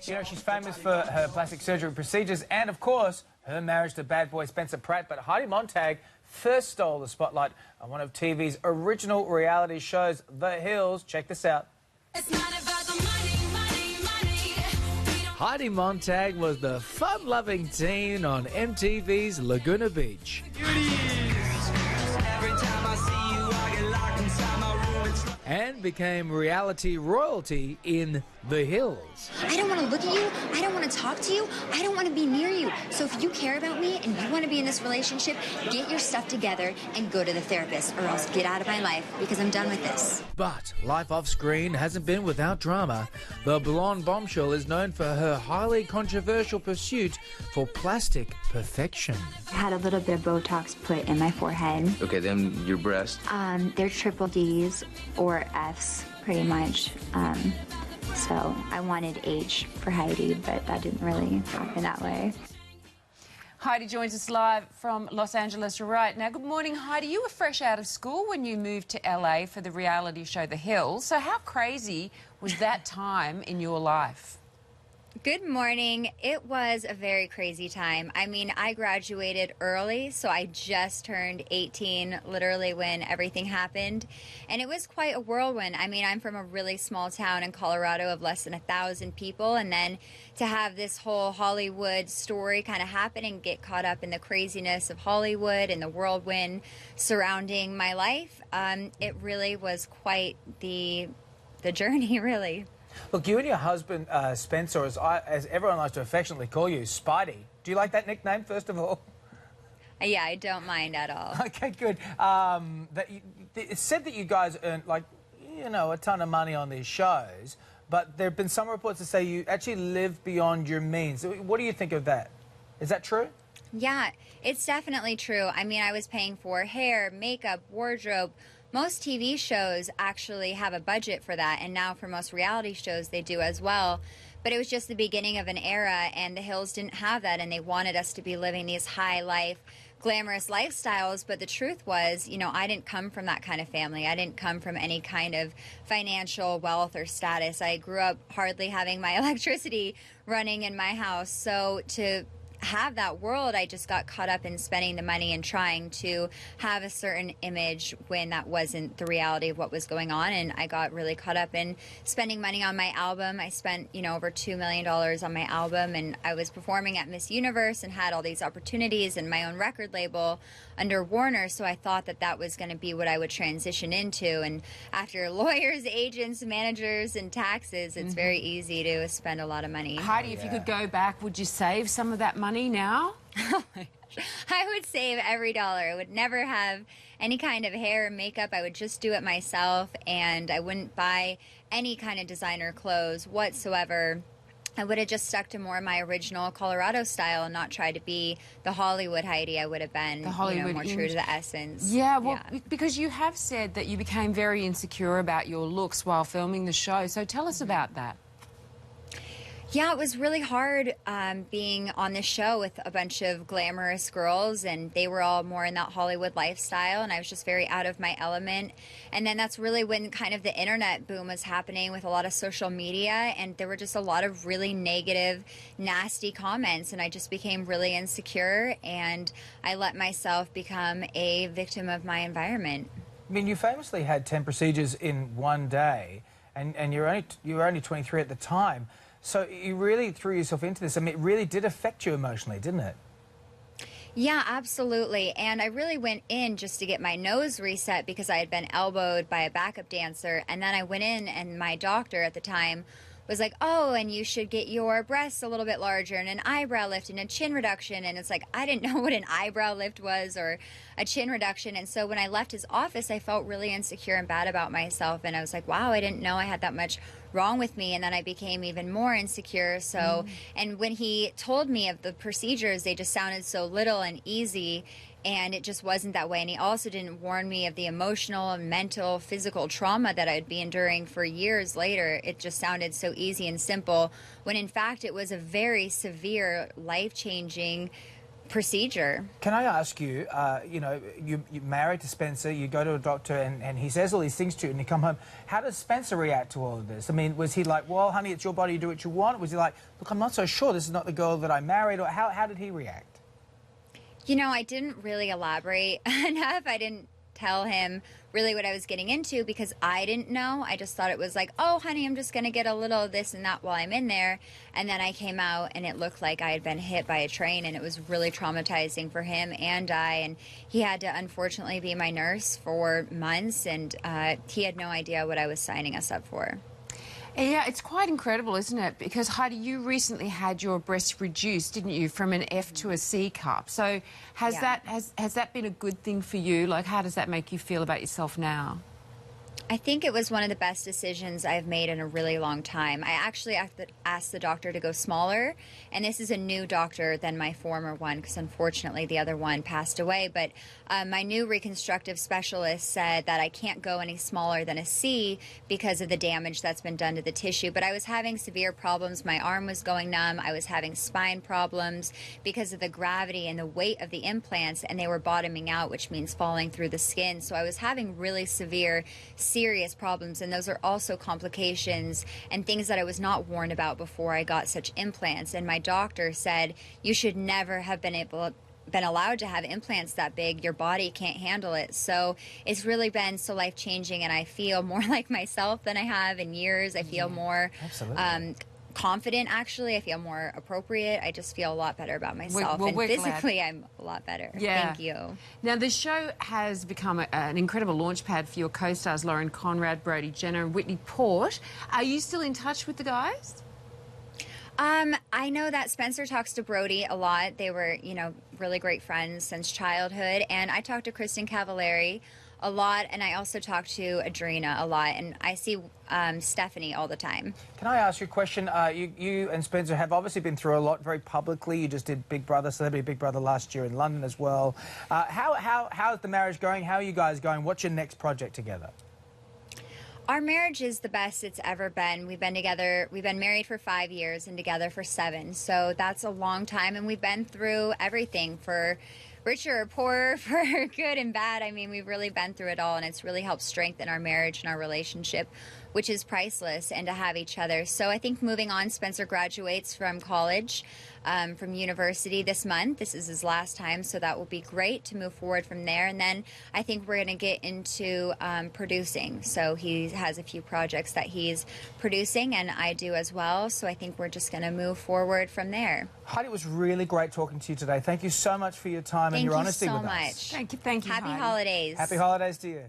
You know, she's famous for her plastic surgery procedures and, of course, her marriage to bad boy Spencer Pratt. But Heidi Montag first stole the spotlight on one of TV's original reality shows, The Hills. Check this out. It's not about the money. Heidi Montag was the fun-loving teen on MTV's Laguna Beach. And became reality royalty in The Hills. I don't want to look at you. I don't want to talk to you. I don't want to be near you. So if you care about me and you want to be in this relationship, get your stuff together and go to the therapist, or else get out of my life because I'm done with this. But life off-screen hasn't been without drama. The blonde bombshell is known for her highly controversial pursuit for plastic perfection. I had a little bit of Botox put in my forehead. Okay, then your breast. They're triple Ds or Fs, pretty much. So I wanted H for Heidi, but that didn't really happen that way. Heidi joins us live from Los Angeles right now. Good morning, Heidi. You were fresh out of school when you moved to LA for the reality show The Hills. So how crazy was that time in your life? Good morning. It was a very crazy time. I mean, I graduated early, so I just turned 18 literally when everything happened. And it was quite a whirlwind. I mean, I'm from a really small town in Colorado of less than 1,000 people. And then to have this whole Hollywood story kind of happen and get caught up in the craziness of Hollywood and the whirlwind surrounding my life, it really was quite the journey, really. Look, you and your husband, Spencer, as everyone likes to affectionately call you, Spidey. Do you like that nickname, first of all? Yeah, I don't mind at all. Okay, good. It's said that you guys earn, like, you know, a ton of money on these shows, but there have been some reports that say you actually live beyond your means. What do you think of that? Is that true? Yeah, it's definitely true. I mean, I was paying for hair, makeup, wardrobe. Most TV shows actually have a budget for that, and now for most reality shows they do as well. But it was just the beginning of an era, and The Hills didn't have that, and they wanted us to be living these high life, glamorous lifestyles. But the truth was, you know, I didn't come from that kind of family. I didn't come from any kind of financial wealth or status. I grew up hardly having my electricity running in my house. So to have that world, I just got caught up in spending the money and trying to have a certain image when that wasn't the reality of what was going on. And I got really caught up in spending money on my album. I spent, you know, over $2 million on my album, and I was performing at Miss Universe and had all these opportunities and my own record label under Warner. So I thought that that was going to be what I would transition into. And after lawyers, agents, managers, and taxes, it's very easy to spend a lot of money. Heidi, if you could go back, would you save some of that money now? I would save every dollar. I would never have any kind of hair or makeup. I would just do it myself, and I wouldn't buy any kind of designer clothes whatsoever. I would have just stuck to more of my original Colorado style and not tried to be the Hollywood Heidi. I would have been, The Hollywood more true to the essence. Yeah, well, because you have said that you became very insecure about your looks while filming the show. So tell us about that. Yeah, it was really hard being on this show with a bunch of glamorous girls, and they were all more in that Hollywood lifestyle, and I was just very out of my element. And then that's really when kind of the internet boom was happening with a lot of social media, and there were just a lot of really negative, nasty comments, and I just became really insecure, and I let myself become a victim of my environment. I mean, you famously had 10 procedures in one day, and you were only 23 at the time. So you really threw yourself into this. I mean, it really did affect you emotionally, didn't it? Yeah, absolutely. And I really went in just to get my nose reset because I had been elbowed by a backup dancer. And then I went in, and my doctor at the time was like, oh, and you should get your breasts a little bit larger and an eyebrow lift and a chin reduction. And it's like, I didn't know what an eyebrow lift was or a chin reduction. And so when I left his office, I felt really insecure and bad about myself. And I was like, wow, I didn't know I had that much wrong with me. And then I became even more insecure. So, and when he told me of the procedures, they just sounded so little and easy. And it just wasn't that way. And he also didn't warn me of the emotional, mental, physical trauma that I'd be enduring for years later. It just sounded so easy and simple, when in fact it was a very severe, life-changing procedure. Can I ask you, you know, you're married to Spencer, you go to a doctor and he says all these things to you and you come home. How does Spencer react to all of this? I mean, was he like, well, honey, it's your body, you do what you want? Was he like, look, I'm not so sure, this is not the girl that I married? Or how did he react? You know, I didn't really elaborate enough. I didn't tell him really what I was getting into because I didn't know. I just thought it was like, oh, honey, I'm just going to get a little of this and that while I'm in there. And then I came out and it looked like I had been hit by a train, and it was really traumatizing for him and I. And he had to unfortunately be my nurse for months, and he had no idea what I was signing us up for. Yeah, it's quite incredible, isn't it? Because, Heidi, you recently had your breast reduced, didn't you, from an F to a C cup. So has that been a good thing for you? Like, how does that make you feel about yourself now? I think it was one of the best decisions I've made in a really long time. I actually asked the doctor to go smaller, and this is a new doctor than my former one because unfortunately the other one passed away. But my new reconstructive specialist said that I can't go any smaller than a C because of the damage that's been done to the tissue. But I was having severe problems. My arm was going numb. I was having spine problems because of the gravity and the weight of the implants, and they were bottoming out, which means falling through the skin. So I was having really serious problems, and those are also complications and things that I was not warned about before I got such implants. And my doctor said you should never have been allowed to have implants that big. Your body can't handle it. So it's really been so life-changing, and I feel more like myself than I have in years. I feel more confident, actually. I feel more appropriate. I just feel a lot better about myself. And physically, I'm a lot better. Yeah. Thank you. Now, the show has become an incredible launch pad for your co-stars, Lauren Conrad, Brody Jenner and Whitney Port. Are you still in touch with the guys? I know that Spencer talks to Brody a lot. They were, you know, really great friends since childhood. And I talked to Kristen Cavallari a lot, and I also talk to Adrina a lot, and I see Stephanie all the time. Can I ask you a question? You and Spencer have obviously been through a lot very publicly. You just did Big Brother, Celebrity Big Brother last year in London as well. How's the marriage going? How are you guys going? What's your next project together? Our marriage is the best it's ever been. We've been together, we've been married for 5 years and together for 7. So that's a long time, and we've been through everything, for richer or poorer, for good and bad. I mean, we've really been through it all, and it's really helped strengthen our marriage and our relationship, which is priceless, and to have each other. So I think moving on, Spencer graduates from college, from university this month. This is his last time, so that will be great to move forward from there. And then I think we're going to get into producing. So he has a few projects that he's producing, and I do as well. So I think we're just going to move forward from there. Heidi, it was really great talking to you today. Thank you so much for your time and your honesty with us. Thank you so much. Thank you, Happy Heidi. holidays. Happy holidays to you.